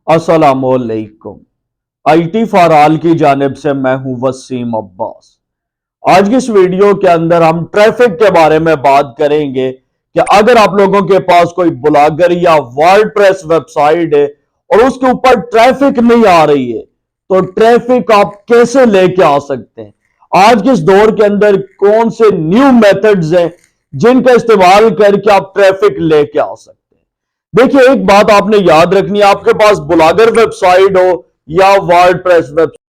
अस्सलामुअलैकुम। IT for all की जानिब से मैं हूं वसीम अब्बास। आज की इस वीडियो के अंदर हम ट्रैफिक के बारे में बात करेंगे कि अगर आप लोगों के पास कोई ब्लॉगर या वर्डप्रेस वेबसाइट है और उसके ऊपर ट्रैफिक नहीं आ रही है तो ट्रैफिक आप कैसे लेके आ सकते हैं। आज के इस दौर के अंदर कौन से न्यू मेथड्स हैं जिनका इस्तेमाल करके आप ट्रैफिक लेके आ सकते हैं। देखिए, एक बात आपने याद रखनी है, आपके पास ब्लॉगर वेबसाइट हो या वर्डप्रेस वेबसाइट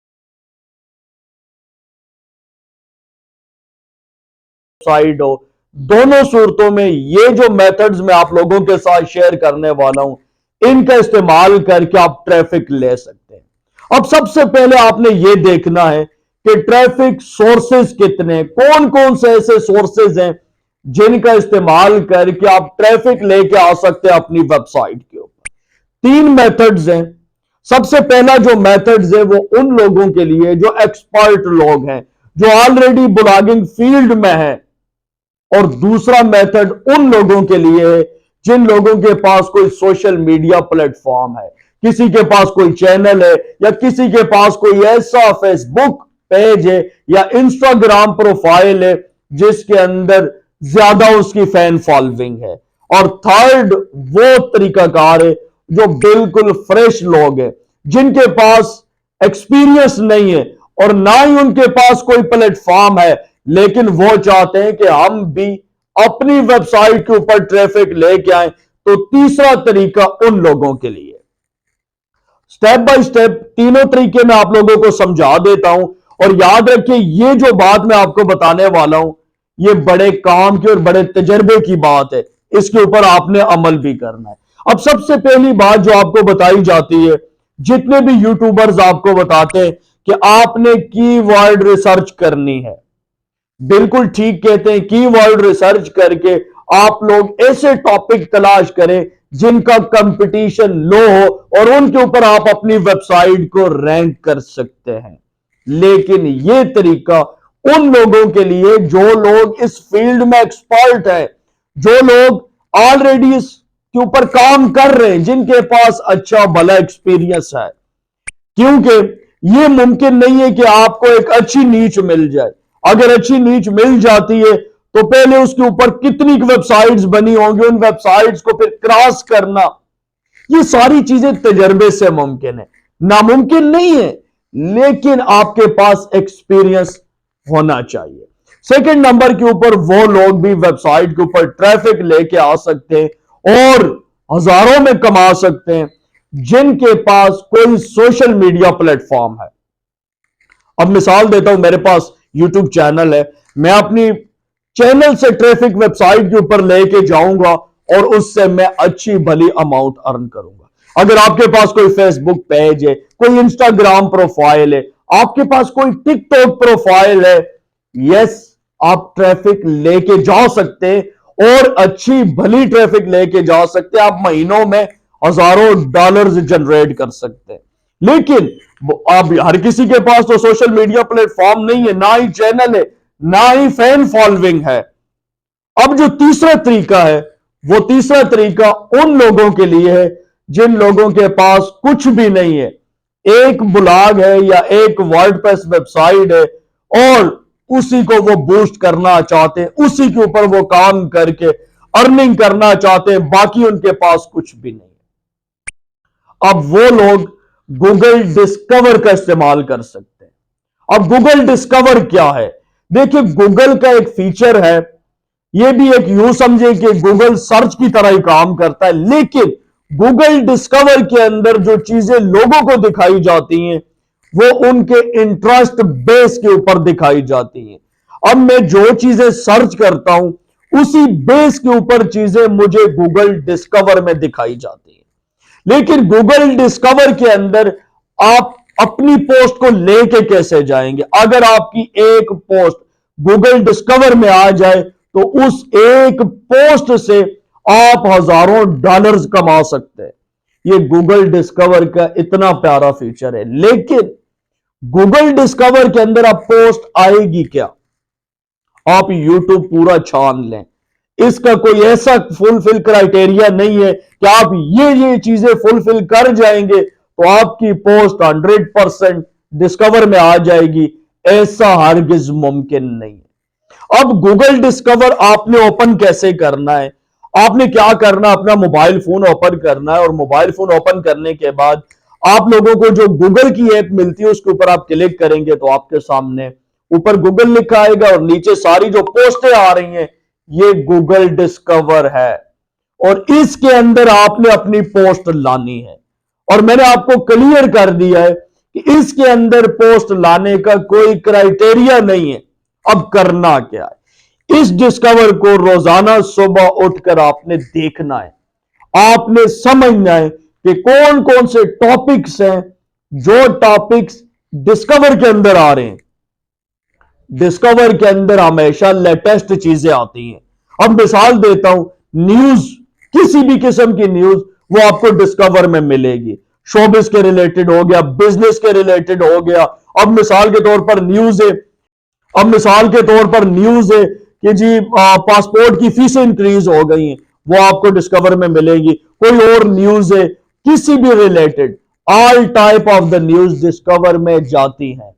हो, दोनों सूरतों में ये जो मेथड्स मैं आप लोगों के साथ शेयर करने वाला हूं, इनका इस्तेमाल करके आप ट्रैफिक ले सकते हैं। अब सबसे पहले आपने ये देखना है कि ट्रैफिक सोर्सेज कितने, कौन कौन से ऐसे सोर्सेज हैं जिनका इस्तेमाल करके आप ट्रैफिक लेके आ सकते हैं अपनी वेबसाइट के ऊपर। तीन मेथड्स हैं। सबसे पहला जो मेथड्स है वो उन लोगों के लिए जो एक्सपर्ट लोग हैं, जो ऑलरेडी ब्लॉगिंग फील्ड में हैं, और दूसरा मेथड उन लोगों के लिए है जिन लोगों के पास कोई सोशल मीडिया प्लेटफॉर्म है, किसी के पास कोई चैनल है या किसी के पास कोई ऐसा फेसबुक पेज है या इंस्टाग्राम प्रोफाइल है जिसके अंदर ज्यादा उसकी फैन फॉलोइंग है। और थर्ड वो तरीकाकार है जो बिल्कुल फ्रेश लोग हैं, जिनके पास एक्सपीरियंस नहीं है और ना ही उनके पास कोई प्लेटफॉर्म है, लेकिन वो चाहते हैं कि हम भी अपनी वेबसाइट के ऊपर ट्रैफिक लेके आए। तो तीसरा तरीका उन लोगों के लिए। स्टेप बाय स्टेप तीनों तरीके मैं आप लोगों को समझा देता हूं, और याद रखिए ये जो बात मैं आपको बताने वाला हूं ये बड़े काम की और बड़े तजर्बे की बात है, इसके ऊपर आपने अमल भी करना है। अब सबसे पहली बात जो आपको बताई जाती है, जितने भी यूट्यूबर्स आपको बताते हैं कि आपने कीवर्ड रिसर्च करनी है। बिल्कुल ठीक कहते हैं, कीवर्ड रिसर्च करके आप लोग ऐसे टॉपिक तलाश करें जिनका कंपटीशन लो हो और उनके ऊपर आप अपनी वेबसाइट को रैंक कर सकते हैं। लेकिन यह तरीका उन लोगों के लिए जो लोग इस फील्ड में एक्सपर्ट है, जो लोग ऑलरेडी इसके ऊपर काम कर रहे हैं, जिनके पास अच्छा भला एक्सपीरियंस है। क्योंकि यह मुमकिन नहीं है कि आपको एक अच्छी नीच मिल जाए। अगर अच्छी नीच मिल जाती है तो पहले उसके ऊपर कितनी वेबसाइट्स बनी होंगी, उन वेबसाइट्स को फिर क्रॉस करना, ये सारी चीजें तजर्बे से मुमकिन है, नामुमकिन नहीं है, लेकिन आपके पास एक्सपीरियंस होना चाहिए। सेकंड नंबर के ऊपर वो लोग भी वेबसाइट के ऊपर ट्रैफिक लेके आ सकते हैं और हजारों में कमा सकते हैं जिनके पास कोई सोशल मीडिया प्लेटफॉर्म है। अब मिसाल देता हूं, मेरे पास यूट्यूब चैनल है, मैं अपनी चैनल से ट्रैफिक वेबसाइट के ऊपर लेके जाऊंगा और उससे मैं अच्छी भली अमाउंट अर्न करूंगा। अगर आपके पास कोई फेसबुक पेज है, कोई इंस्टाग्राम प्रोफाइल है, आपके पास कोई टिकटॉक प्रोफाइल है, यस, आप ट्रैफिक लेके जा सकते हैं और अच्छी भली ट्रैफिक लेके जा सकते हैं। आप महीनों में हजारों डॉलर्स जनरेट कर सकते हैं। लेकिन अब हर किसी के पास तो सोशल मीडिया प्लेटफॉर्म नहीं है, ना ही चैनल है, ना ही फैन फॉलोइंग है। अब जो तीसरा तरीका है, वो तीसरा तरीका उन लोगों के लिए है जिन लोगों के पास कुछ भी नहीं है, एक ब्लॉग है या एक वर्डप्रेस वेबसाइट है और उसी को वो बूस्ट करना चाहते हैं, उसी के ऊपर वो काम करके अर्निंग करना चाहते हैं, बाकी उनके पास कुछ भी नहीं है। अब वो लोग गूगल डिस्कवर का इस्तेमाल कर सकते हैं। अब गूगल डिस्कवर क्या है? देखिए, गूगल का एक फीचर है, यह भी एक यूं समझे कि गूगल सर्च की तरह ही काम करता है, लेकिन गूगल डिस्कवर के अंदर जो चीजें लोगों को दिखाई जाती हैं वो उनके इंटरेस्ट बेस के ऊपर दिखाई जाती हैं। अब मैं जो चीजें सर्च करता हूं उसी बेस के ऊपर चीजें मुझे गूगल डिस्कवर में दिखाई जाती हैं। लेकिन गूगल डिस्कवर के अंदर आप अपनी पोस्ट को लेके कैसे जाएंगे? अगर आपकी एक पोस्ट गूगल डिस्कवर में आ जाए तो उस एक पोस्ट से आप हजारों डॉलर्स कमा सकते हैं। ये गूगल डिस्कवर का इतना प्यारा फीचर है। लेकिन गूगल डिस्कवर के अंदर आप पोस्ट आएगी क्या? आप यूट्यूब पूरा छान लें, इसका कोई ऐसा फुलफिल क्राइटेरिया नहीं है कि आप ये चीजें फुलफिल कर जाएंगे तो आपकी पोस्ट 100% डिस्कवर में आ जाएगी। ऐसा हरगिज मुमकिन नहीं है। अब गूगल डिस्कवर आपने ओपन कैसे करना है? आपने क्या करना, अपना मोबाइल फोन ओपन करना है और मोबाइल फोन ओपन करने के बाद आप लोगों को जो गूगल की ऐप मिलती है उसके ऊपर आप क्लिक करेंगे तो आपके सामने ऊपर गूगल लिखा आएगा और नीचे सारी जो पोस्टें आ रही हैं ये गूगल डिस्कवर है और इसके अंदर आपने अपनी पोस्ट लानी है। और मैंने आपको क्लियर कर दिया है कि इसके अंदर पोस्ट लाने का कोई क्राइटेरिया नहीं है। अब करना क्या है? इस डिस्कवर को रोजाना सुबह उठकर आपने देखना है, आपने समझना है कि कौन कौन से टॉपिक्स हैं जो टॉपिक्स डिस्कवर के अंदर आ रहे हैं। डिस्कवर के अंदर हमेशा लेटेस्ट चीजें आती हैं। अब मिसाल देता हूं, न्यूज, किसी भी किस्म की न्यूज वो आपको डिस्कवर में मिलेगी। शोबिस के रिलेटेड हो गया, बिजनेस के रिलेटेड हो गया। अब मिसाल के तौर पर न्यूज है कि जी पासपोर्ट की फीसें इंक्रीज हो गई हैं, वो आपको डिस्कवर में मिलेगी। कोई और न्यूज है किसी भी related, all type of the news discover में जाती हैं।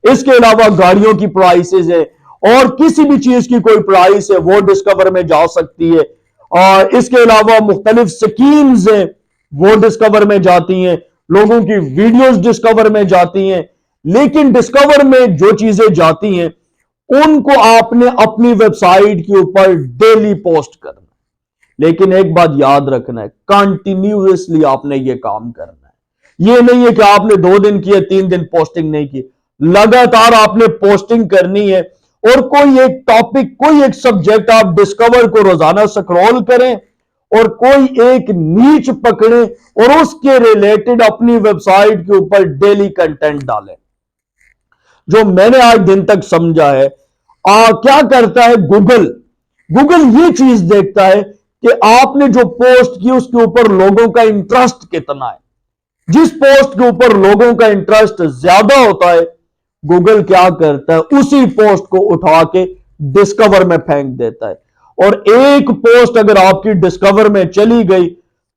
इसके अलावा गाड़ियों की प्राइसेस है और किसी भी चीज की कोई प्राइस है वो डिस्कवर में जा सकती है। और इसके अलावा मुख्तलिफ स्कीम्स है वो डिस्कवर में जाती हैं, लोगों की वीडियोस डिस्कवर में जाती हैं। लेकिन डिस्कवर में जो चीजें जाती हैं उनको आपने अपनी वेबसाइट के ऊपर डेली पोस्ट करना। लेकिन एक बात याद रखना है, कंटिन्यूअसली आपने ये काम करना है। ये नहीं है कि आपने 2 दिन किए 3 दिन पोस्टिंग नहीं की, लगातार आपने पोस्टिंग करनी है। और कोई एक टॉपिक, कोई एक सब्जेक्ट आप डिस्कवर को रोजाना स्क्रॉल करें और कोई एक नीच पकड़े और उसके रिलेटेड अपनी वेबसाइट के ऊपर डेली कंटेंट डालें। जो मैंने आज दिन तक समझा है, क्या करता है गूगल ये चीज देखता है कि आपने जो पोस्ट की उसके ऊपर लोगों का इंटरेस्ट कितना है। जिस पोस्ट के ऊपर लोगों का इंटरेस्ट ज्यादा होता है, गूगल क्या करता है, उसी पोस्ट को उठा के डिस्कवर में फेंक देता है। और एक पोस्ट अगर आपकी डिस्कवर में चली गई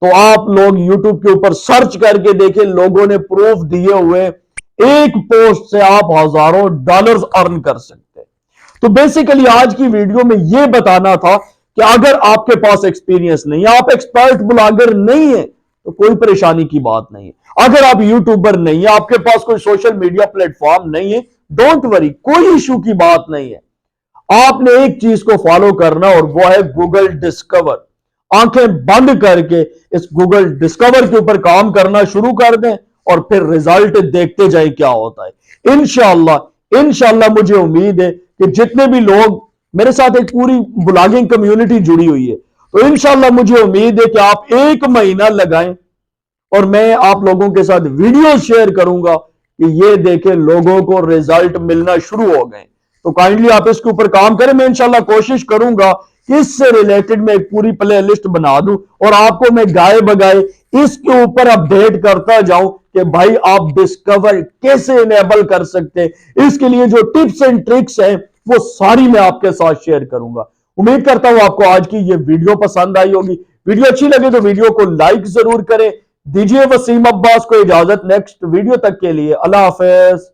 तो आप लोग यूट्यूब के ऊपर सर्च करके देखें, लोगों ने प्रूफ दिए हुए, एक पोस्ट से आप हजारों डॉलर्स अर्न कर सकते हैं। तो बेसिकली आज की वीडियो में यह बताना था कि अगर आपके पास एक्सपीरियंस नहीं है, आप एक्सपर्ट ब्लॉगर नहीं है, तो कोई परेशानी की बात नहीं है। अगर आप यूट्यूबर नहीं है, आपके पास कोई सोशल मीडिया प्लेटफॉर्म नहीं है, डोंट वरी, कोई इशू की बात नहीं है। आपने एक चीज को फॉलो करना और वो है गूगल डिस्कवर। आंखें बंद करके इस गूगल डिस्कवर के ऊपर काम करना शुरू कर दें और फिर रिजल्ट देखते जाए क्या होता है। इंशाल्लाह मुझे उम्मीद है कि जितने भी लोग मेरे साथ, एक पूरी ब्लॉगिंग कम्युनिटी जुड़ी हुई है, तो इंशाल्लाह मुझे उम्मीद है कि आप 1 महीना लगाएं और मैं आप लोगों के साथ वीडियो शेयर करूंगा कि ये देखें लोगों को रिजल्ट मिलना शुरू हो गए। तो काइंडली आप इसके ऊपर काम करें। मैं इंशाल्लाह कोशिश करूंगा कि इससे रिलेटेड मैं एक पूरी प्ले लिस्ट बना दूं और आपको मैं गाए बगाए इसके ऊपर अपडेट करता जाऊं कि भाई आप डिस्कवर कैसे इनेबल कर सकते हैं। इसके लिए जो टिप्स एंड ट्रिक्स हैं वो सारी मैं आपके साथ शेयर करूंगा। उम्मीद करता हूं आपको आज की ये वीडियो पसंद आई होगी। वीडियो अच्छी लगे तो वीडियो को लाइक जरूर करें। दीजिए वसीम अब्बास को इजाजत। नेक्स्ट वीडियो तक के लिए अल्लाह हाफिज।